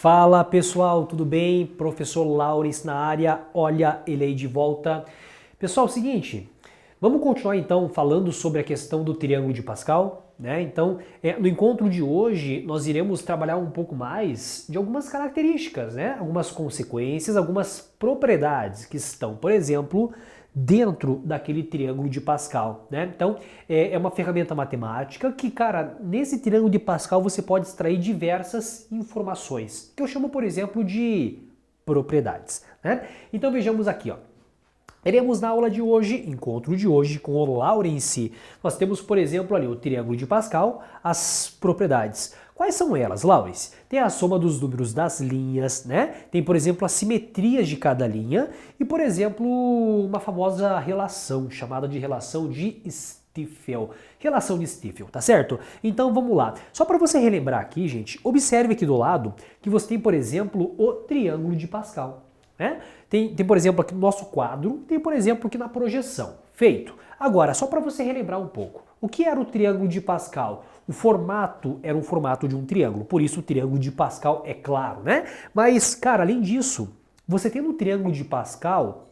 Fala pessoal, tudo bem? Professor Laurens na área, olha ele aí de volta. Pessoal, é o seguinte, vamos continuar então falando sobre a questão do triângulo de Pascal, né? Então, no encontro de hoje, nós iremos trabalhar um pouco mais de algumas características, né? Algumas consequências, algumas propriedades que estão, por exemplo, dentro daquele triângulo de Pascal, né? Então, é uma ferramenta matemática que, cara, nesse triângulo de Pascal você pode extrair diversas informações, que eu chamo, por exemplo, de propriedades, né? Então, vejamos aqui, ó. Teremos na aula de hoje, encontro de hoje com o Laurens. Nós temos, por exemplo, ali o triângulo de Pascal, as propriedades. Quais são elas, Laurens? Tem a soma dos números das linhas, né? Tem, por exemplo, as simetrias de cada linha e, por exemplo, uma famosa relação, chamada de relação de Stiefel. Relação de Stiefel, tá certo? Então vamos lá. Só para você relembrar aqui, gente, observe aqui do lado que você tem, por exemplo, o triângulo de Pascal. Né? Tem, por exemplo, aqui no nosso quadro, tem, por exemplo, aqui na projeção. Feito. Agora, só para você relembrar um pouco, o que era o triângulo de Pascal? O formato era um formato de um triângulo, por isso o triângulo de Pascal é claro, né? Mas, cara, além disso, você tem no triângulo de Pascal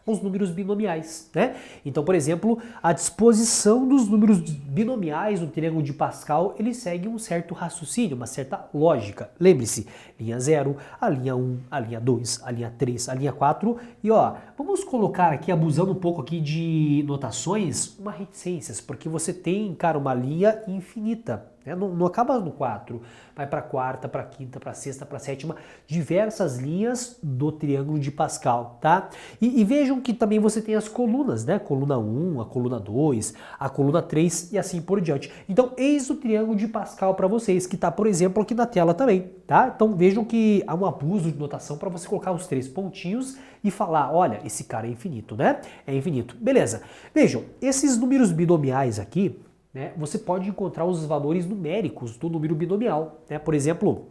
os números binomiais, né? Então, por exemplo, a disposição dos números binomiais no triângulo de Pascal, ele segue um certo raciocínio, uma certa lógica. Lembre-se, linha 0, a linha 1, a linha 2, a linha 3, a linha 4 e ó, vamos colocar aqui, abusando um pouco aqui de notações, uma reticências, porque você tem, cara, uma linha infinita. Não acaba no 4, vai para a quarta, para a quinta, para a sexta, para a sétima, diversas linhas do triângulo de Pascal, tá? E vejam que também você tem as colunas, né? Coluna 1, a coluna 2, a coluna 3 e assim por diante. Então, eis o triângulo de Pascal para vocês, que está, por exemplo, aqui na tela também, tá? Então, vejam que há um abuso de notação para você colocar os 3 pontinhos e falar, olha, esse cara é infinito, né? É infinito. Beleza. Vejam, esses números binomiais aqui, né, você pode encontrar os valores numéricos do número binomial. Né? Por exemplo,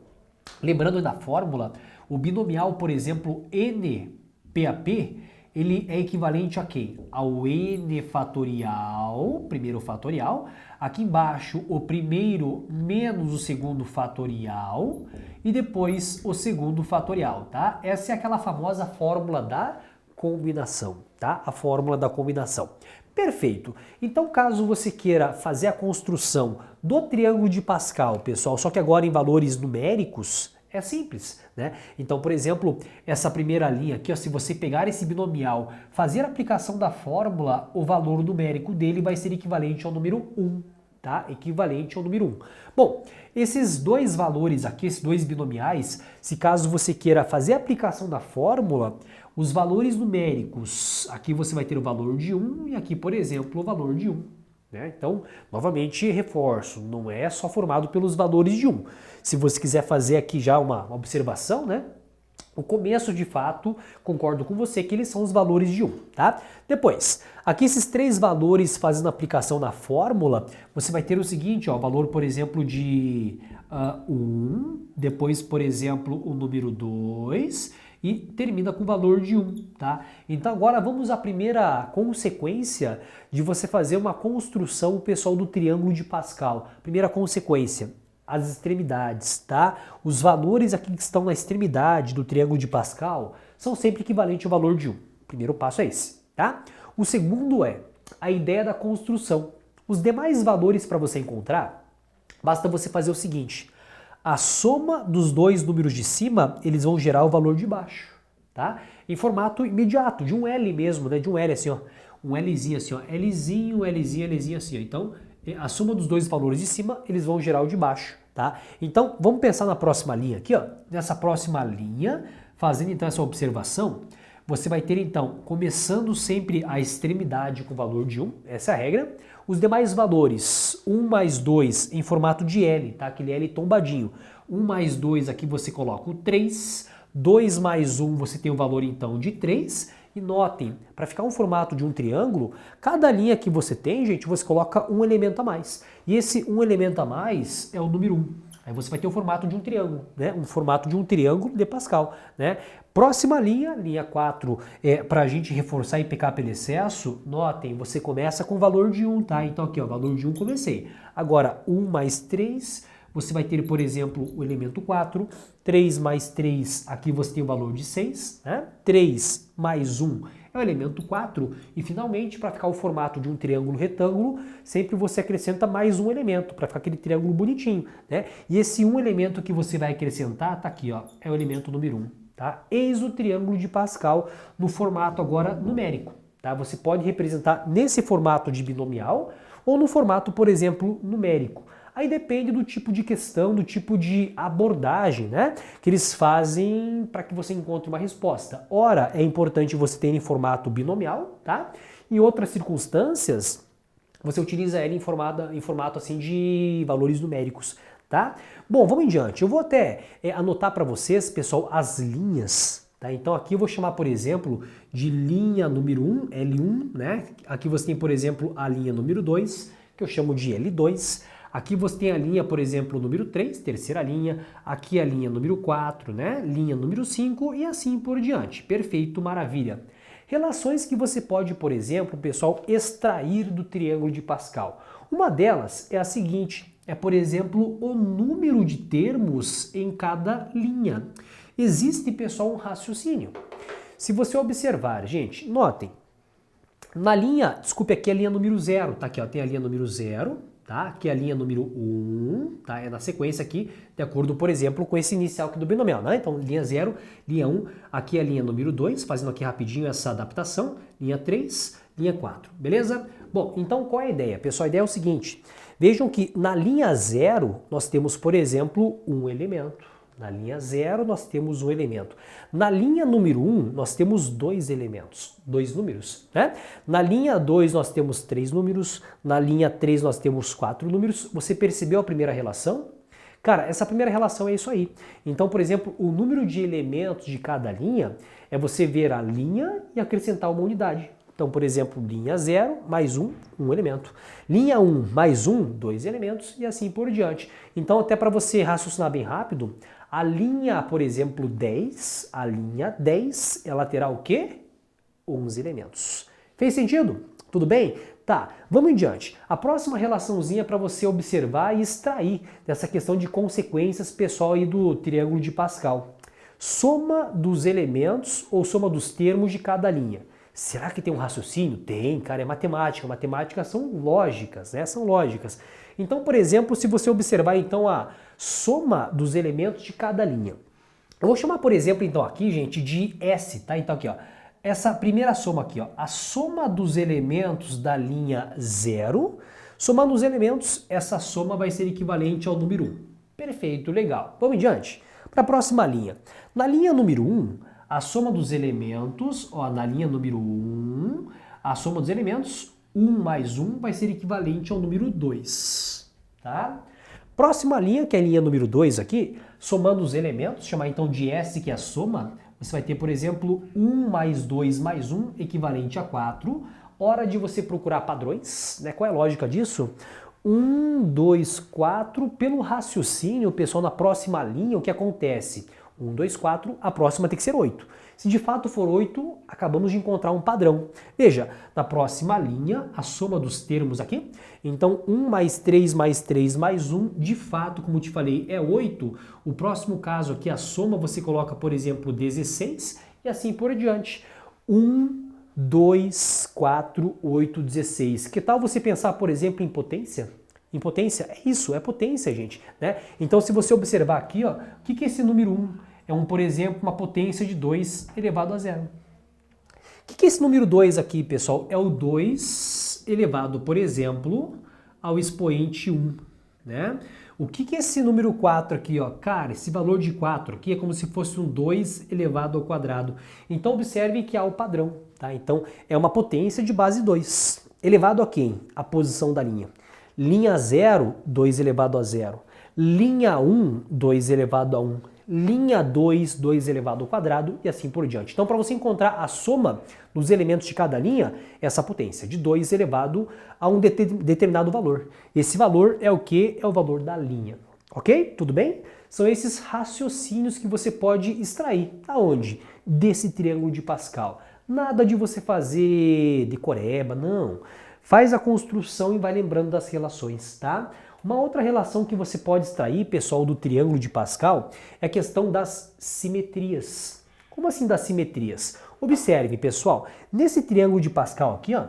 lembrando da fórmula, o binomial, por exemplo, NPAP, ele é equivalente a quem? Ao N fatorial, primeiro fatorial, aqui embaixo o primeiro menos o segundo fatorial e depois o segundo fatorial, tá? Essa é aquela famosa fórmula da combinação, tá? A fórmula da combinação. Perfeito. Então, caso você queira fazer a construção do triângulo de Pascal, pessoal, só que agora em valores numéricos, é simples, né? Então, por exemplo, essa primeira linha aqui, ó, se você pegar esse binomial, fazer a aplicação da fórmula, o valor numérico dele vai ser equivalente ao número 1, tá? Equivalente ao número 1. Bom, esses dois valores aqui, esses dois binomiais, se caso você queira fazer a aplicação da fórmula, os valores numéricos, aqui você vai ter o valor de 1 e aqui, por exemplo, o valor de 1. Né? Então, novamente, reforço, não é só formado pelos valores de 1. Se você quiser fazer aqui já uma observação, né? O começo, de fato, concordo com você que eles são os valores de 1, tá? Depois, aqui esses três valores fazendo a aplicação na fórmula, você vai ter o seguinte, ó, o valor, por exemplo, de 1, depois, por exemplo, o número 2 e termina com o valor de 1, tá? Então agora vamos à primeira consequência de você fazer uma construção, pessoal, do triângulo de Pascal. Primeira consequência, as extremidades, tá? Os valores aqui que estão na extremidade do triângulo de Pascal são sempre equivalentes ao valor de 1. O primeiro passo é esse, tá? O segundo é a ideia da construção. Os demais valores para você encontrar, basta você fazer o seguinte: a soma dos dois números de cima, eles vão gerar o valor de baixo, tá? Em formato imediato, de um L mesmo, né? De um L assim, ó. Um Lzinho assim, ó. Lzinho, Lzinho, Lzinho assim, ó. Então, a soma dos dois valores de cima, eles vão gerar o de baixo, tá? Então, vamos pensar na próxima linha aqui, ó. Nessa próxima linha, fazendo então essa observação, você vai ter então, começando sempre a extremidade com o valor de 1, essa é a regra. Os demais valores, 1 mais 2 em formato de L, tá? Aquele L tombadinho. 1 mais 2 aqui você coloca o 3, 2 mais 1 você tem o valor então de 3. E notem, para ficar um formato de um triângulo, cada linha que você tem, gente, você coloca um elemento a mais. E esse um elemento a mais é o número 1. Aí você vai ter o formato de um triângulo, né? Um formato de um triângulo de Pascal, né? Próxima linha, linha 4, para a gente reforçar e pecar pelo excesso, notem, você começa com o valor de 1, tá? Então aqui, ó, valor de 1 comecei. Agora, 1 mais 3 você vai ter, por exemplo, o elemento 4, 3 mais 3, aqui você tem o valor de 6, né? 3 mais 1 é o elemento 4, e finalmente, para ficar o formato de um triângulo retângulo, sempre você acrescenta mais um elemento, para ficar aquele triângulo bonitinho, né? E esse um elemento que você vai acrescentar, tá aqui, ó, é o elemento número 1, tá? Eis o triângulo de Pascal no formato agora numérico, tá? Você pode representar nesse formato de binomial ou no formato, por exemplo, numérico. Aí depende do tipo de questão, do tipo de abordagem, né, que eles fazem para que você encontre uma resposta. Ora, é importante você ter em formato binomial, tá? Em outras circunstâncias, você utiliza ela em formato assim de valores numéricos, tá? Bom, vamos em diante. Eu vou até anotar para vocês, pessoal, as linhas, tá? Então aqui eu vou chamar, por exemplo, de linha número 1, L1, né? Aqui você tem, por exemplo, a linha número 2, que eu chamo de L2. Aqui você tem a linha, por exemplo, número 3, terceira linha, aqui a linha número 4, né? Linha número 5 e assim por diante. Perfeito, maravilha. Relações que você pode, por exemplo, pessoal, extrair do triângulo de Pascal. Uma delas é a seguinte, é, por exemplo, o número de termos em cada linha. Existe, pessoal, um raciocínio. Se você observar, gente, notem, na linha, desculpe, aqui é a linha número 0, tá aqui, ó, tem a linha número 0, tá? Aqui é a linha número 1, tá? É na sequência aqui, de acordo, por exemplo, com esse inicial aqui do binomial, né? Então, linha 0, linha 1, aqui é a linha número 2, fazendo aqui rapidinho essa adaptação, linha 3, linha 4, beleza? Bom, então qual é a ideia? Pessoal, a ideia é o seguinte, vejam que na linha 0 nós temos, por exemplo, um elemento. Na linha 0 nós temos um elemento. Na linha número 1 nós temos dois elementos, dois números, né? Na linha 2 nós temos 3 números, na linha 3 nós temos 4 números. Você percebeu a primeira relação? Cara, essa primeira relação é isso aí. Então, por exemplo, o número de elementos de cada linha é você ver a linha e acrescentar uma unidade. Então, por exemplo, linha 0 mais 1, um elemento. Linha 1 mais 1, dois elementos e assim por diante. Então, até para você raciocinar bem rápido, a linha, por exemplo, 10, a linha 10, ela terá o quê? 11 elementos. Fez sentido? Tudo bem? Tá, vamos em diante. A próxima relaçãozinha para você observar e extrair dessa questão de consequências, pessoal, aí do triângulo de Pascal. Soma dos elementos ou soma dos termos de cada linha. Será que tem um raciocínio? Tem, cara, é matemática. Matemáticas são lógicas, né? São lógicas. Então, por exemplo, se você observar então a soma dos elementos de cada linha. Eu vou chamar, por exemplo, então aqui, gente, de S, tá? Então aqui, ó, essa primeira soma aqui, ó, a soma dos elementos da linha 0, somando os elementos, essa soma vai ser equivalente ao número 1. Perfeito, legal. Vamos em diante. Para a próxima linha. Na linha número 1, a soma dos elementos, ó, na linha número 1, a soma dos elementos, 1 mais 1 vai ser equivalente ao número 2, tá? Próxima linha, que é a linha número 2 aqui, somando os elementos, chamar então de S, que é a soma, você vai ter, por exemplo, 1 mais 2 mais 1 equivalente a 4. Hora de você procurar padrões, né? Qual é a lógica disso? 1, 2, 4, pelo raciocínio, pessoal, na próxima linha, o que acontece? 1, 2, 4, a próxima tem que ser 8. Se de fato for 8, acabamos de encontrar um padrão. Veja, na próxima linha, a soma dos termos aqui, então 1 mais 3 mais 3 mais 1, de fato, como eu te falei, é 8. O próximo caso aqui, a soma, você coloca, por exemplo, 16 e assim por diante. 1, 2, 4, 8, 16. Que tal você pensar, por exemplo, em potência? Em potência? É isso, é potência, gente, né? Então, se você observar aqui, ó, o que é esse número 1? É, por exemplo, uma potência de 2 elevado a 0. O que é esse número 2 aqui, pessoal? É o 2 elevado, por exemplo, ao expoente 1, né? O que é esse número 4 aqui, ó? Cara, esse valor de 4 aqui é como se fosse um 2 elevado ao quadrado. Então, observe que há o padrão, tá? Então, é uma potência de base 2. Elevado a quem? A posição da linha. Linha 0, 2 elevado a 0. Linha 1, 2 elevado a 1. Linha 2, 2 elevado ao quadrado e assim por diante. Então, para você encontrar a soma dos elementos de cada linha, essa potência de 2 elevado a um determinado valor. Esse valor é o que? É o valor da linha. Ok? Tudo bem? São esses raciocínios que você pode extrair. Aonde? Desse triângulo de Pascal. Nada de você fazer decoreba, não. Faz a construção e vai lembrando das relações, tá? Uma outra relação que você pode extrair, pessoal, do triângulo de Pascal é a questão das simetrias. Como assim das simetrias? Observe, pessoal, nesse triângulo de Pascal aqui, ó,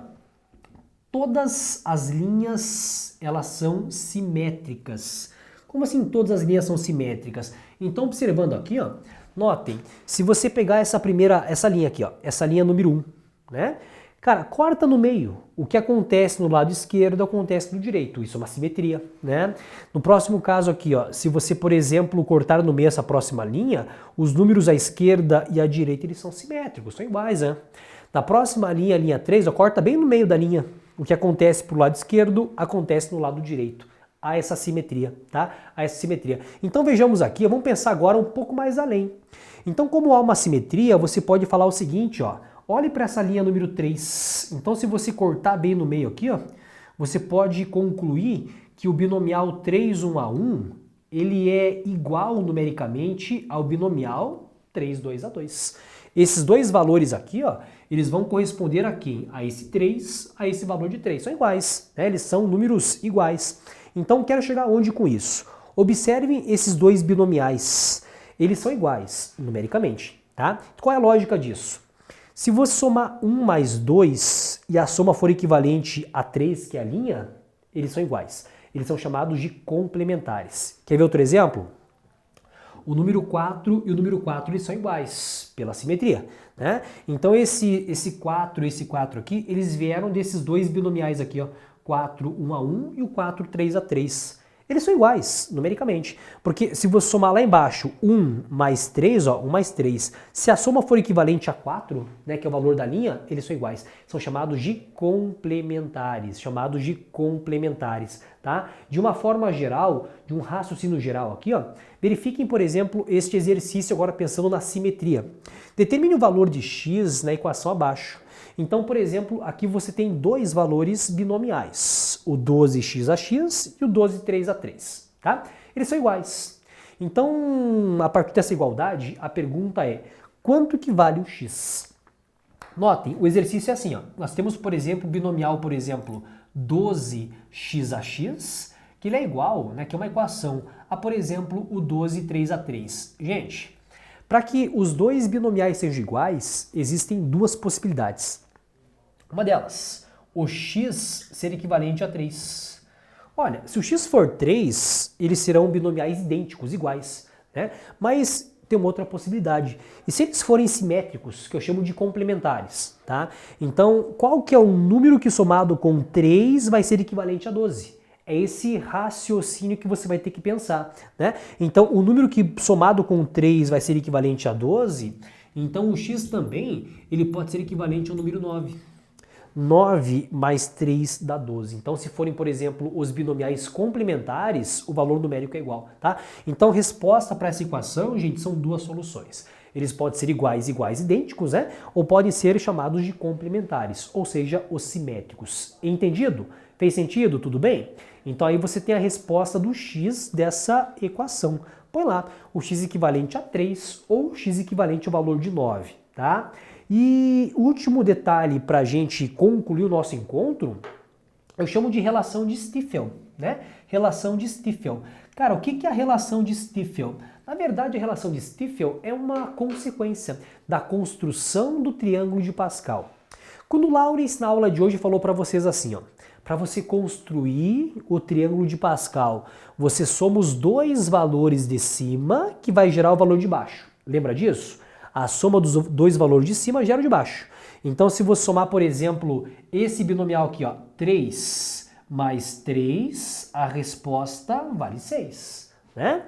todas as linhas elas são simétricas. Como assim todas as linhas são simétricas? Então, observando aqui, ó, notem, se você pegar essa linha aqui, ó, essa linha número 1, né? Cara, corta no meio. O que acontece no lado esquerdo acontece no direito. Isso é uma simetria, né? No próximo caso aqui, ó, se você, por exemplo, cortar no meio essa próxima linha, os números à esquerda e à direita eles são simétricos, são iguais, né? Na próxima linha, a linha 3, ó, corta bem no meio da linha. O que acontece pro lado esquerdo acontece no lado direito. Há essa simetria, tá? Há essa simetria. Então vejamos aqui, vamos pensar agora um pouco mais além. Então, como há uma simetria, você pode falar o seguinte, ó. Olhe para essa linha número 3. Então, se você cortar bem no meio aqui, ó, você pode concluir que o binomial 3, 1 a 1, ele é igual numericamente ao binomial 3, 2 a 2. Esses dois valores aqui, ó, eles vão corresponder a quem? A esse 3, a esse valor de 3. São iguais, né? Eles são números iguais. Então, quero chegar onde com isso? Observem esses dois binomiais. Eles são iguais numericamente, tá? Qual é a lógica disso? Se você somar 1 mais 2 e a soma for equivalente a 3, que é a linha, eles são iguais. Eles são chamados de complementares. Quer ver outro exemplo? O número 4 e o número 4 eles são iguais, pela simetria, né? Então esse 4 e esse 4 aqui, eles vieram desses dois binomiais aqui, ó. 4, 1 a 1 e o 4, 3 a 3. Eles são iguais, numericamente. Porque se você somar lá embaixo 1 mais 3, ó, 1 mais 3, se a soma for equivalente a 4, né, que é o valor da linha, eles são iguais. São chamados de complementares, tá? De uma forma geral, de um raciocínio geral aqui, ó, verifiquem, por exemplo, este exercício agora pensando na simetria. Determine o valor de x na equação abaixo. Então, por exemplo, aqui você tem dois valores binomiais, o 12x a x e o 12,3 a3, tá? Eles são iguais. Então, a partir dessa igualdade, a pergunta é, quanto que vale o x? Notem, o exercício é assim, ó. Nós temos, por exemplo, o binomial, por exemplo, 12x a x, que ele é igual, né, que é uma equação, a, por exemplo, o 12,3 a 3. Gente, para que os dois binomiais sejam iguais, existem duas possibilidades. Uma delas, o x ser equivalente a 3. Olha, se o x for 3, eles serão binomiais idênticos, iguais, né? Mas tem uma outra possibilidade. E se eles forem simétricos, que eu chamo de complementares, tá? Então, qual que é o número que somado com 3 vai ser equivalente a 12? É esse raciocínio que você vai ter que pensar, né? Então, o número que somado com 3 vai ser equivalente a 12, então o x também, ele pode ser equivalente ao número 9. 9 mais 3 dá 12. Então, se forem, por exemplo, os binomiais complementares, o valor numérico é igual, tá? Então, resposta para essa equação, gente, são duas soluções. Eles podem ser iguais, idênticos, né? Ou podem ser chamados de complementares, ou seja, os simétricos. Entendido? Fez sentido? Tudo bem? Então, aí você tem a resposta do x dessa equação. Põe lá o x equivalente a 3 ou o x equivalente ao valor de 9, tá? E o último detalhe para a gente concluir o nosso encontro, eu chamo de relação de Stiefel, né? Relação de Stiefel. Cara, o que é a relação de Stiefel? Na verdade, a relação de Stiefel é uma consequência da construção do triângulo de Pascal. Quando o Laurens, na aula de hoje, falou para vocês assim, ó, para você construir o triângulo de Pascal, você soma os dois valores de cima que vai gerar o valor de baixo. Lembra disso? A soma dos dois valores de cima gera o de baixo. Então, se você somar, por exemplo, esse binomial aqui, ó, 3 mais 3, a resposta vale 6, né?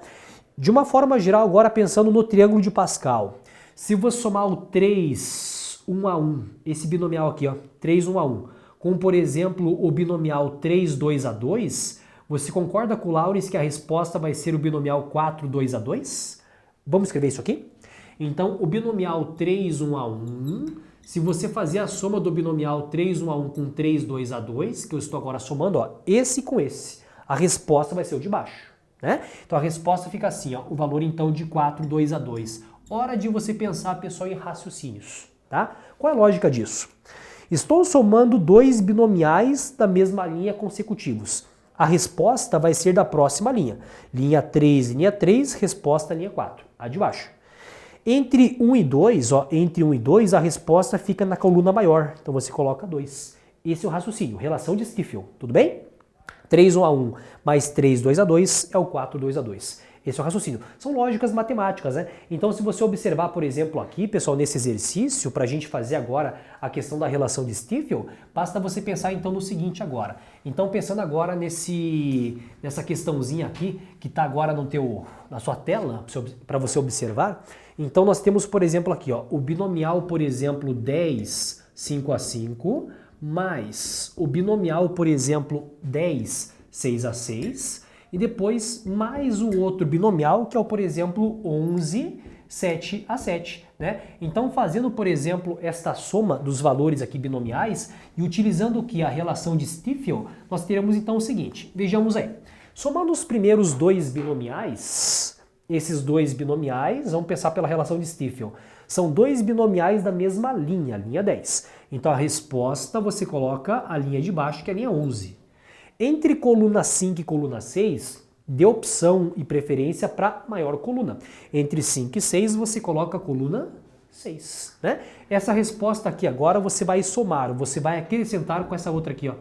De uma forma geral, agora pensando no triângulo de Pascal, se você somar o 3, 1 a 1, esse binomial aqui, ó, 3, 1 a 1, com, por exemplo, o binomial 3, 2 a 2, você concorda com o Laurens que a resposta vai ser o binomial 4, 2 a 2? Vamos escrever isso aqui? Então, o binomial 3, 1 a 1, se você fazer a soma do binomial 3, 1 a 1 com 3, 2 a 2, que eu estou agora somando, ó, esse com esse, a resposta vai ser o de baixo, né? Então, a resposta fica assim, ó, o valor então de 4, 2 a 2. Hora de você pensar, pessoal, em raciocínios, tá? Qual é a lógica disso? Estou somando dois binomiais da mesma linha consecutivos. a resposta vai ser da próxima linha. Linha 3, resposta linha 4, a de baixo. Entre 1 e 2, entre 1 e 2, a resposta fica na coluna maior. Então você coloca 2. Esse é o raciocínio, relação de Stiefel, tudo bem? 3, 1 a 1 mais 3, 2 a 2 é o 4, 2 a 2. Esse é o raciocínio. São lógicas matemáticas, né? Então, se você observar, por exemplo, aqui, pessoal, nesse exercício, para a gente fazer agora a questão da relação de Stiefel, basta você pensar então no seguinte agora. Então, pensando agora nessa questãozinha aqui, que está agora na sua tela, para você observar. Então, nós temos, por exemplo, aqui, ó, o binomial, por exemplo, 10, 5 a 5, mais o binomial, por exemplo, 10, 6 a 6, e depois mais o outro binomial, que é o, por exemplo, 11, 7 a 7, né? Então, fazendo, por exemplo, esta soma dos valores aqui binomiais e utilizando aqui a relação de Stiefel, nós teremos então o seguinte, vejamos aí. Somando os primeiros dois binomiais, esses dois binomiais, vamos pensar pela relação de Stiefel, são dois binomiais da mesma linha, linha 10. Então, a resposta você coloca a linha de baixo, que é a linha 11. Entre coluna 5 e coluna 6, dê opção e preferência para maior coluna. Entre 5 e 6, você coloca a coluna 6. Né? Essa resposta aqui agora você vai somar, você vai acrescentar com essa outra aqui, ó,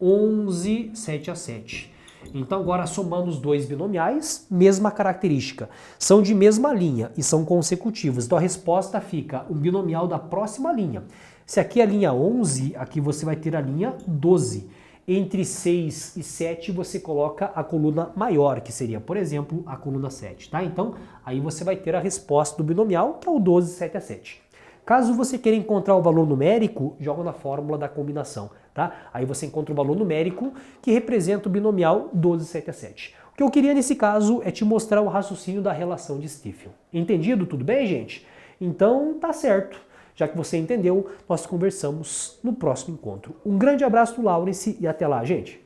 11, 7 a 7. Então agora somando os dois binomiais, mesma característica. São de mesma linha e são consecutivos. Então a resposta fica um binomial da próxima linha. Se aqui é a linha 11, aqui você vai ter a linha 12. Entre 6 e 7 você coloca a coluna maior, que seria, por exemplo, a coluna 7, tá? Então, aí você vai ter a resposta do binomial, que é o 12, 7 a 7. Caso você queira encontrar o valor numérico, joga na fórmula da combinação, tá? Aí você encontra o valor numérico que representa o binomial 12, 7 a 7. O que eu queria nesse caso é te mostrar o raciocínio da relação de Stiefel. Entendido? Tudo bem, gente? Então, tá certo. Já que você entendeu, nós conversamos no próximo encontro. Um grande abraço do Laurence e até lá, gente!